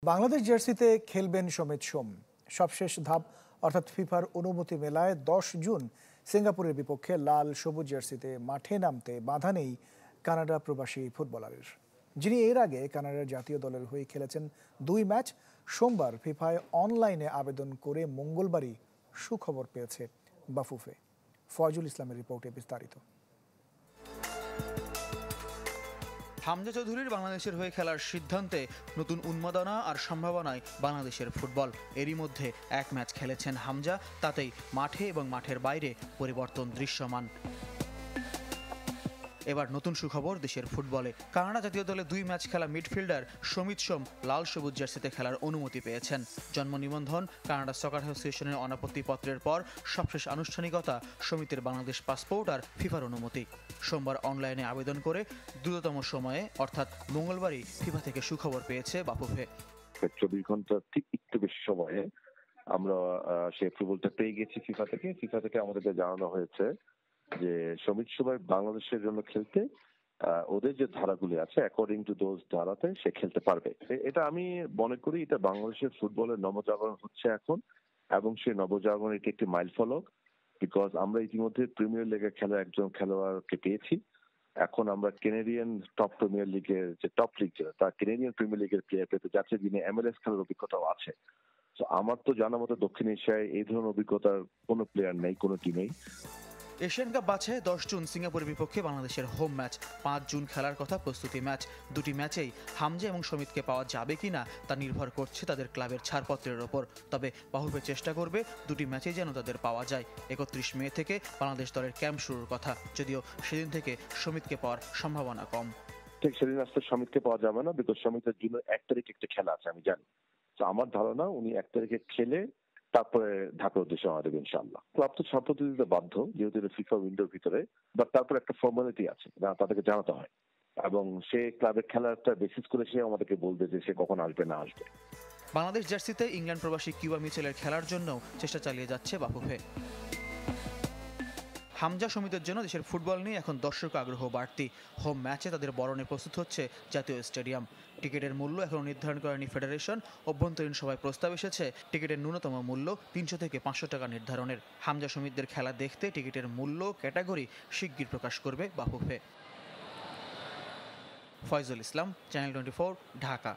বাংলাদেশ জার্সিতে খেলবেন সমিত সোম। সবশেষ ধাপ অর্থাৎ ফিফার অনুমতি মেলায় 10 জুন সিঙ্গাপুরের বিপক্ষে লাল সবুজ জার্সিতে মাঠে নামতে বাধা নেই কানাডা প্রবাসী ফুটবলারের, যিনি এর আগে কানাডার জাতীয় দলের হয়ে খেলেছেন 2 ম্যাচ। সোমবার ফিফায় অনলাইনে আবেদন করে মঙ্গলবারই সুখবর পেয়েছে বাফুফে। ফয়জুল ইসলামের রিপোর্টে বিস্তারিত। হামজা চৌধুরীর বাংলাদেশের হয়ে খেলার সিদ্ধান্তে নতুন উন্মাদনা আর সম্ভাবনায় বাংলাদেশের ফুটবল। এরই মধ্যে 1 ম্যাচ খেলেছেন হামজা, তাতেই মাঠে এবং মাঠের বাইরে পরিবর্তন দৃশ্যমান। এবার নতুন সুখবর দেশের ফুটবলে। কানাডা জাতীয় দলে 2 ম্যাচ খেলা মিডফিল্ডার সমিত সোম লাল সবুজ জার্সিতে খেলার অনুমতি পেয়েছেন। জন্ম নিবন্ধন, কানাডা সকার অ্যাসোসিয়েশনের অনাপত্তি পত্রের পর সবশেষ আনুষ্ঠানিকতা সমিতির বাংলাদেশ পাসপোর্ট আর ফিফার অনুমতি। সোমবার অনলাইনে আবেদন করে দ্রুততম সময়ে অর্থাৎ মঙ্গলবারই ফিফা থেকে সুখবর পেয়েছে বাফুফে। 24 ঘন্টা ঠিক একটু বেশি সময়ে আমরা সেই অ্যাপ্রুভালটা পেয়ে গেছি ফিফা থেকে। ফিফা থেকে আমাদেরকে জানানো হয়েছে যে সমিত সোমের বাংলাদেশের জন্য খেলতে ওদের যে ধারাগুলি আছে অ্যাকর্ডিং টু দোজ ধারাতে সে খেলতে পারবে। এটা আমি মনে করি এটা বাংলাদেশের ফুটবলের নবজাগরণ হচ্ছে এখন, এবং সেই নবজাগরণ এটি একটি মাইল ফলক। বিকজ আমরা ইতিমধ্যে প্রিমিয়ার লিগে খেলা একজন খেলোয়াড়কে পেয়েছি। এখন আমরা কেনেডিয়ান টপ প্রিমিয়ার লিগের যে টপ লিগ যেটা তার কেনেডিয়ান প্রিমিয়ার লিগের প্লেয়ার পেতে যাচ্ছে, যিনি MLS খেলার অভিজ্ঞতাও আছে। তো আমার তো জানা মতো দক্ষিণ এশিয়ায় এই ধরনের অভিজ্ঞতার কোনো প্লেয়ার নেই, কোনো টিমেই। এশিয়ান কাপ বাছাই 10 জুন সিঙ্গাপুরের বিপক্ষে বাংলাদেশের হোম ম্যাচ। 5 জুন খেলার কথা প্রস্তুতি ম্যাচ। 2টি ম্যাচেই হামজা এবং সমিতকে পাওয়া যাবে কিনা তা নির্ভর করছে তাদের ক্লাবের ছাড়পত্রের ওপর। তবে বাফুফে চেষ্টা করবে 2টি ম্যাচেই যেন তাদের পাওয়া যায়। 31 মে থেকে বাংলাদেশ দলের ক্যাম্প শুরুর কথা, যদিও সেদিন থেকে সমিতকে পাওয়ার সম্ভাবনা কম। ঠিক সেদিন আসলে সমিতকে পাওয়া যাবে না, বিকজ সমিতের জন্য 1 তারিখে একটা খেলা আছে আমি জানি। তো আমার ধারণা উনি 1 তারিখে খেলে তারপরে ঢাকার উদ্দেশ্যে আমাদের ইনশাআল্লাহ। ক্লাব তো ছাড়পত্র দিতে বাধ্য, যেহেতু এটা ফিফা উইন্ডোর ভিতরে, বাট তারপর একটা ফর্মালিটি আছে তাদেরকে জানাতে হয়, এবং সে ক্লাবের খেলাটা বেসিস করে সে আমাদেরকে বলবে যে সে কখন আসবে না আসবে। বাংলাদেশ জার্সিতে ইংল্যান্ড প্রবাসী কিউবা মিচেলের খেলার জন্য চেষ্টা চালিয়ে যাচ্ছে বাফুফে। হামজা সমিতির জন্য দেশের ফুটবল নিয়ে এখন দর্শক আগ্রহ বাড়তি। হোম ম্যাচে তাদের বরণে প্রস্তুত হচ্ছে জাতীয় স্টেডিয়াম। টিকিটের মূল্য এখনও নির্ধারণ করেনি ফেডারেশন। অভ্যন্তরীণ সভায় প্রস্তাব এসেছে টিকিটের ন্যূনতম মূল্য 300 থেকে 500 টাকা নির্ধারণের। হামজা সমিতিদের খেলা দেখতে টিকিটের মূল্য ক্যাটাগরি শিগগির প্রকাশ করবে বাফুফে। ফয়জুল ইসলাম, চ্যানেল 24, ঢাকা।